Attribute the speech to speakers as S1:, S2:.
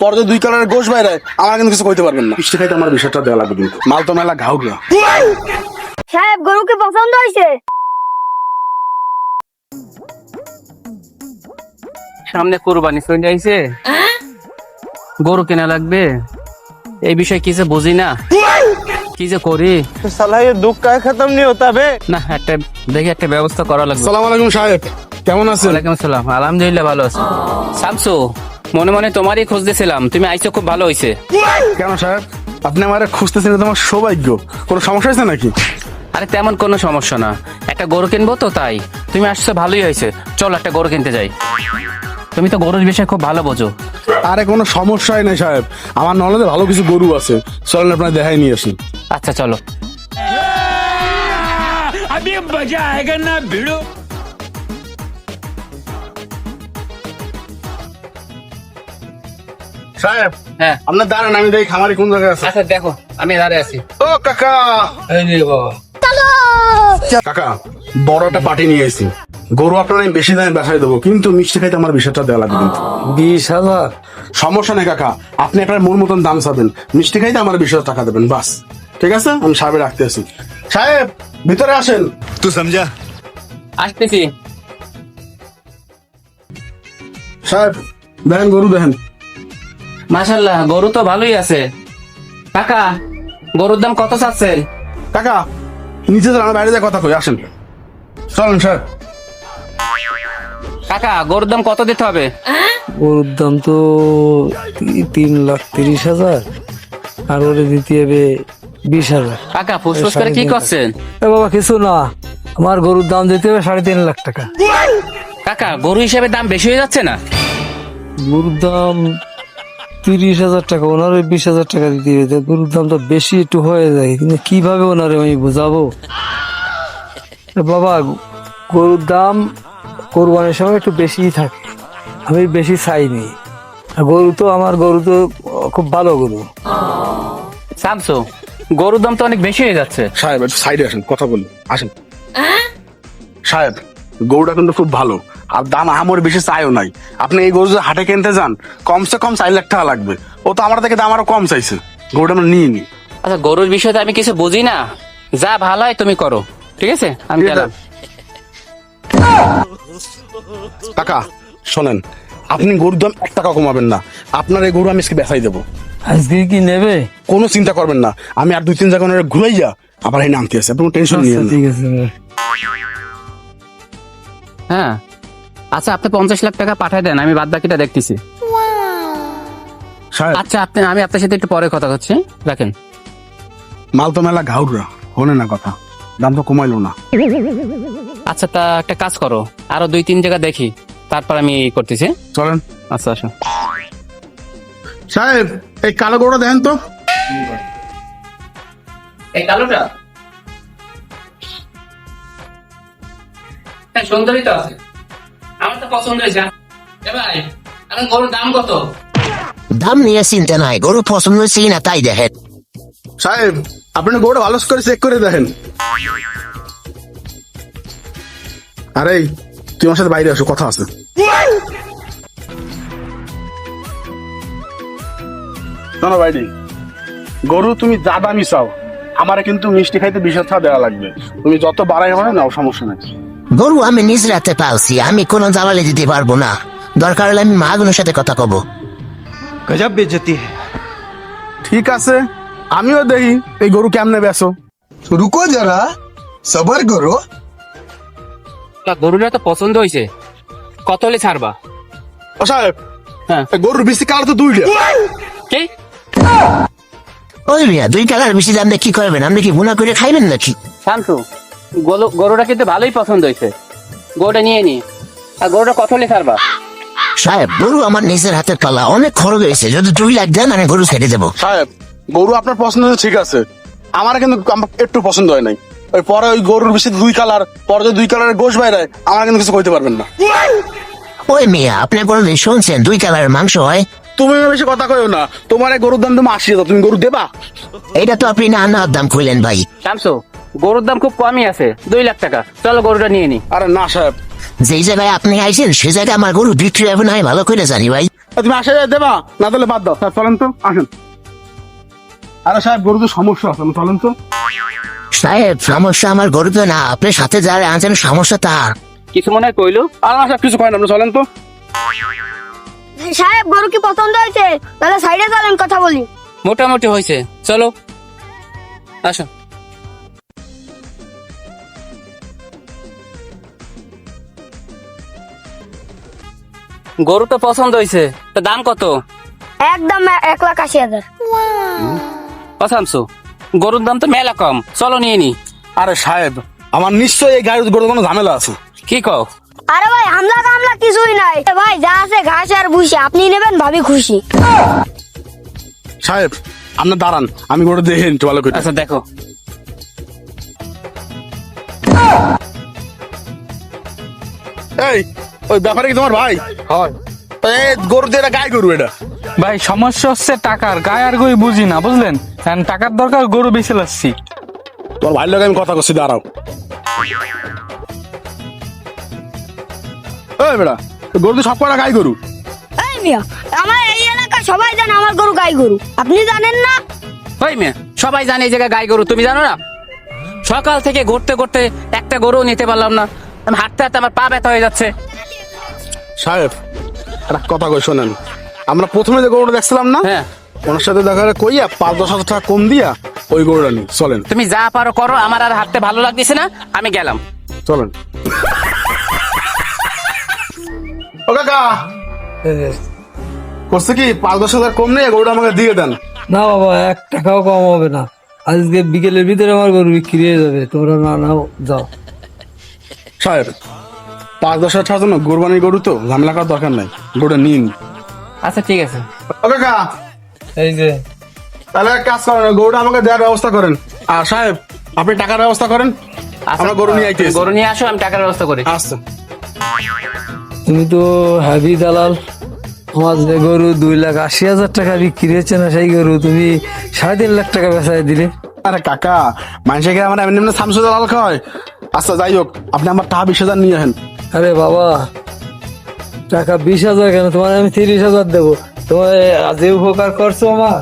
S1: পরে 2 কালারের গোশ বাইরে আমার কিন্তু কিছু কইতে পারবেন না। মিষ্টি খাইতে আমার বিষয়টা দেওয়া লাগবে কিন্তু মাল তো মেলা ঘাউগা।
S2: সাহেব গরুকে পছন্দ হয়েছে?
S3: সামনে কোরবানি চলে আইছে, গরু কেনা লাগবে, এই বিষয়ে কি যে বুঝি না, কি যে করি।
S4: साला ये दुख का खत्म नहीं होता बे।
S3: না একটা দেখি একটা ব্যবস্থা করা লাগবে।
S1: আসসালামু আলাইকুম সাহেব, কেমন আছেন?
S3: ওয়ালাইকুম আসসালাম, আলহামদুলিল্লাহ ভালো আছি। শামসু, মনে মনে তোমারই খোঁজ দিয়েছিলাম, তুমি আইছো খুব ভালো হয়েছে।
S1: কেন সাহেব আপনি আমারে খুঁজতেছেন? এটা তোমার সৌভাগ্য। কোনো সমস্যা হয়েছে নাকি?
S3: আরে তেমন কোনো সমস্যা না, একটা গরু কিনবো তো তাই। তুমি আসছো ভালোই হয়েছে, চলো একটা গরু কিনতে যাই। তুমি তো গরুর বিষয়ে খুব ভালো বোঝো।
S1: আরে কোনো সমস্যাই নাই সাহেব, আমার নলেজে ভালো কিছু গরু আছে, চলেন আপনার দেখাই নিয়ে আসি।
S3: আচ্ছা চলো।
S1: সাহেব
S3: হ্যাঁ
S1: আপনার দাঁড়ান, আমি দেখি খামারি কোন জায়গায় আছে।
S3: আচ্ছা দেখো, আমি দাঁড়িয়ে আছি।
S1: ও কাকা, কাকা বড় একটা পার্টি নিয়ে এসেছি। গরু আপনার আমি বেশি দামে বেচাই দেবো, কিন্তু মিষ্টি খাইতে আমার বিষয়টা দেওয়া লাগবে কিন্তু।
S4: 20,000
S1: সমস্যা নেই কাকা, আপনি আপনার মন মতন দাম চাবেন, মিষ্টি খাইতে আমার 20,000 টাকা দেবেন বাস। ঠিক আছে, আমি সাহেবের রাখতে আছি। সাহেব ভিতরে আসেন।
S5: तू समझा?
S3: আসতেছি।
S1: সাহেব দেখেন গরু দেখেন।
S3: মাশাল্লাহ, গরু তো ভালোই আছে। কাকা, গরুর দাম কত চাচ্ছেন?
S1: কাকা নিচে যান, আমার বাইরে যা কথা কই, আসেন চলেন সাহেব।
S3: কাকা, গরুর দাম কত দিতে হবে?
S4: গরুর দাম তো 3,30,000 আর ওরে দিতে হবে 20,000।
S3: কাকা ফুসফুস করে কি করছেন?
S4: এ বাবা কিছু না, আমার গরুর দাম দিতে হবে 3.5 লাখ টাকা।
S3: কাকা গরু হিসেবে দাম বেশি হয়ে যাচ্ছে না?
S4: গরুর দাম 30,000 টাকা, ওনারে 20,000 টাকা দিতে হবে। তো গরুর দাম তো বেশি একটু হয়ে যায়, কিন্তু কিভাবে ওনারে আমি বুঝাবো? এ বাবা গরুর দাম কোরবানির সময় একটু বেশিই থাকে, আমি বেশি চাইনি। আর গরু তো আমার গরু তো খুব ভালো গরু।
S3: শামসু, গরুর দাম তো অনেক বেশি হয়ে যাচ্ছে।
S1: সাহেব একটু সাইডে আসেন, কথা বলুন, আসেন। সাহেব গরুটা কিন্তু খুব ভালো, আর দাম আমার বেশি চাইও নাই। আপনি এই গরু যদি হাটে কিনতে যান কমসে কম 4 লাখ টাকা লাগবে, ও তো আমার থেকে দাম আরো কম চাইছে। গরুটা আমরা নিয়ে নি।
S3: আচ্ছা গরুর বিষয়ে তো আমি কিছু বুঝি না, যা ভালো হয় তুমি করো, ঠিক আছে? আমি গেলাম।
S1: কাকা শোনেন, আপনি গরুর দাম 1 টাকা কমাবেন না, আপনার এই গরু আমি আজকে বেচাই দেবো।
S4: আজকে কি নেবে?
S1: কোনো চিন্তা করবেন না, আমি আর 2-3 জায়গা ওনারা ঘুরাইয়া আবার এই নামতে আছে, আপনি কোনো টেনশন নিয়েন
S4: আচ্ছা,
S1: না।
S4: ঠিক আছে।
S3: হ্যাঁ আচ্ছা, আপনি 50 লাখ টাকা পাঠাই দেন, আমি বাদ বাকিটা দেখতেছি।
S1: সাহেব
S3: আচ্ছা আমি আপনার সাথে একটু পরে কথা হচ্ছে, রাখেন।
S1: মাল তো মেলা ঘাউরা, হনে না কথা, দাম তো কমাইলো না।
S3: আচ্ছা তা একটা কাজ করো, আরো 2-3 জায়গা দেখি, তারপর আমি করতেছি।
S1: চলেন
S3: আচ্ছা আসো।
S1: সাহেব এই কালো গরুটা দেখেন তো।
S3: এই কালোটা হ্যাঁ সুন্দরই তো আছে, আমার তো পছন্দ হয়েছে। এ ভাই, আমার গরুর দাম কত?
S6: দাম নিয়ে চিন্তা নাই, গরু পছন্দ হচ্ছে না তাই দেখেন।
S1: সাহেব আপনি গরুটা ভালো করে চেক করে দেখেন। আরে তুই আমার সাথে বাইরে আসো, কথা আছে। না বাইরে, গরু তুমি যা দামি চাও, আমার কিন্তু মিষ্টি খাইতে 20,000 টাকা দেওয়া লাগবে। তুমি যত বাড়াই হবে নাও, সমস্যা নেই।
S6: গরু আমি নিজ রাতে পালছি, আমি কোনো দালালি দিতে পারবো না। দরকার হলে আমি মাহাজনের সাথে কথা কব।
S5: गजब बेइज्जती है।
S1: ঠিক আছে, আমিও দেখি এই গরু কেমনে বেচো।
S7: रुको जरा, सबर करो।
S3: গরুটা তো পছন্দ হয়েছে, কত হলে ছাড়বা?
S1: ও সাহেব
S3: হ্যাঁ
S1: এই গরুর বেশি কালার তো 2টা।
S3: কি?
S6: ওই মিয়া 2 টাকার বেশি দাম দিয়ে কি করবেন? আপনি কি গুণা করে খাইবেন নাকি?
S3: শামসু, গরুটা কিন্তু ভালোই পছন্দ হয়েছে, গরুটা নিয়ে নি। আর গরুটা কত হলে ছাড়বা?
S6: সাহেব গরু আমার নিজের হাতের পালা, অনেক খরচ হয়েছে। যদি 2 লাখ দেন আমি গরু ছেড়ে দেবো।
S1: সাহেব গরু আপনার পছন্দ হয়েছে ঠিক আছে, আমার কিন্তু একটু পছন্দ হয় নাই। ওই পরে ওই গরুর বেশি 2 কালার, পরে 2 কালারের গোশ বাইরে আমার কিন্তু কিছু কইতে পারবেন না।
S6: ওই মিয়া আপনি কোনদিন শুনছেন 2 কালারের মাংস হয়?
S1: তুমি বেশি কথা কইও না, তোমার এই গরুর দাম তুমি 80,000, তুমি গরু দেবা?
S6: এটা তো আপনি না আনার দাম কইলেন ভাই।
S3: শামসু, গরুর দাম খুব কমই আছে, 2 লাখ টাকা, চলো গরুটা নিয়ে নি।
S1: আরে না সাহেব,
S6: যেই জায়গায় আপনি আইছেন সে জায়গায় আমার গরু বিক্রি হবে না, আমি ভালো করে জানি ভাই।
S1: তুমি আসে দেবা না তাহলে বাদ দাও। স্যার চলেন তো, আসেন। আরে সাহেব গরু তো সমস্যা আছে, চলেন তো।
S6: সাহেব সমস্যা আমার গরু তো না, আপনার সাথে যারা আনছেন সমস্যা তার।
S3: কিছু মনে হয় কইলো?
S1: আর না সাহেব কিছু কয় না, আপনি চলেন তো।
S2: সাহেব গরু কি পছন্দ হয়েছে? তাহলে সাইডে চলেন, কথা বলি।
S3: মোটামুটি হয়েছে, চলো আসো। গরু তো পছন্দ হয়েছে, তা দাম কত?
S2: একদম 1,80,000।
S3: পছামছো? গরুর দাম তো মেলা কম, চলো নিয়ে নি।
S1: আরে সাহেব আমার নিশ্চয়ই এই গাড়ির গরুর কোনো ঝামেলা আছে।
S3: কি কও?
S2: আরে ভাই হামলা কামলা কিছুই নাই ভাই, যা আছে ঘাস আর ভুসি, আপনি নেবেন ভাবি খুশি।
S1: সাহেব আপনি দাঁড়ান, আমি গরু দেখে নিতে ভালো করে।
S3: আচ্ছা দেখো।
S1: এই ওই ব্যাপারে কি তোমার ভাই?
S8: হয়
S1: এই গরু দিয়ে এটা গায়ে গরু এটা।
S8: ভাই, সমস্যা হচ্ছে টাকার, গায়ে আর গই বুঝি না, বুঝলেন? এখন টাকার দরকার, গরু বেঁচে লাগছি।
S1: তোমার ভাইয়ের লোক আমি কথা করছি, দাঁড়াও। এই বেটা গরু তো সব কটা গায়ে গরু।
S2: এই মিয়া, আমার এই এলাকা সবাই জানে আমার গরু গাই গরু, আপনি জানেন না?
S3: ওই মেয়ে, সবাই জানে এই জায়গায় গাই গরু, তুমি জানো না? সকাল থেকে ঘুরতে ঘুরতে একটা গরু নিতে পারলাম না, আমি হাঁটতে হাঁটতে আমার পা ব্যথা হয়ে যাচ্ছে।
S1: সাহেব একটা কথা কই শোনেন, আমরা প্রথমে যে গরুটা দেখছিলাম না,
S3: হ্যাঁ,
S1: ওনার সাথে দেখা কইয়া 5-10,000 টাকা কম দিয়া ওই গরুটা নি। চলেন
S3: তুমি যা পারো করো, আমার আর হাঁটতে ভালো লাগতেছে না, আমি গেলাম।
S1: চলেন। ও কাকা করছে কি 5-10,000 কম নেই, গরুটা আমাকে দিয়ে দেন।
S4: না বাবা, 1 টাকাও কম হবে না। আজকে বিকেলের ভিতরে আমার গরু বিক্রি হয়ে যাবে, তোমরা না নাও, যাও।
S1: সাহেব 5-10,000 টাকার জন্য কোরবানির গরু তো ঝামেলা করার দরকার নাই, গরুটা নিন।
S3: আচ্ছা ঠিক আছে।
S1: ও কাকা
S4: এই যে
S1: তাহলে এক কাজ করেন, গরুটা আমাকে দেওয়ার ব্যবস্থা করেন। আর সাহেব আপনি টাকার ব্যবস্থা করেন,
S3: আচ্ছা,
S1: আমরা গরু নিয়ে আইতেছি।
S3: গরু নিয়ে আসো, আমি টাকার ব্যবস্থা করি।
S1: আচ্ছা।
S4: তুমি তো হ্যাভি দালাল। আমার যে গরু 2,80,000 টাকা বিক্রি হচ্ছে না, সেই গরু তুমি 3.5 লাখ টাকা বেচায় দিলে।
S1: আরে কাকা মানুষকে আমার এমনি এমনি সামসু দালাল খায়। আচ্ছা যাই হোক, আপনি আমার টাকা 20,000 নিয়ে আসেন।
S4: আরে বাবা, টাকা 20,000 কেন, তোমার আমি 30,000 দেবো। তোমার যে উপকার করছো আমার,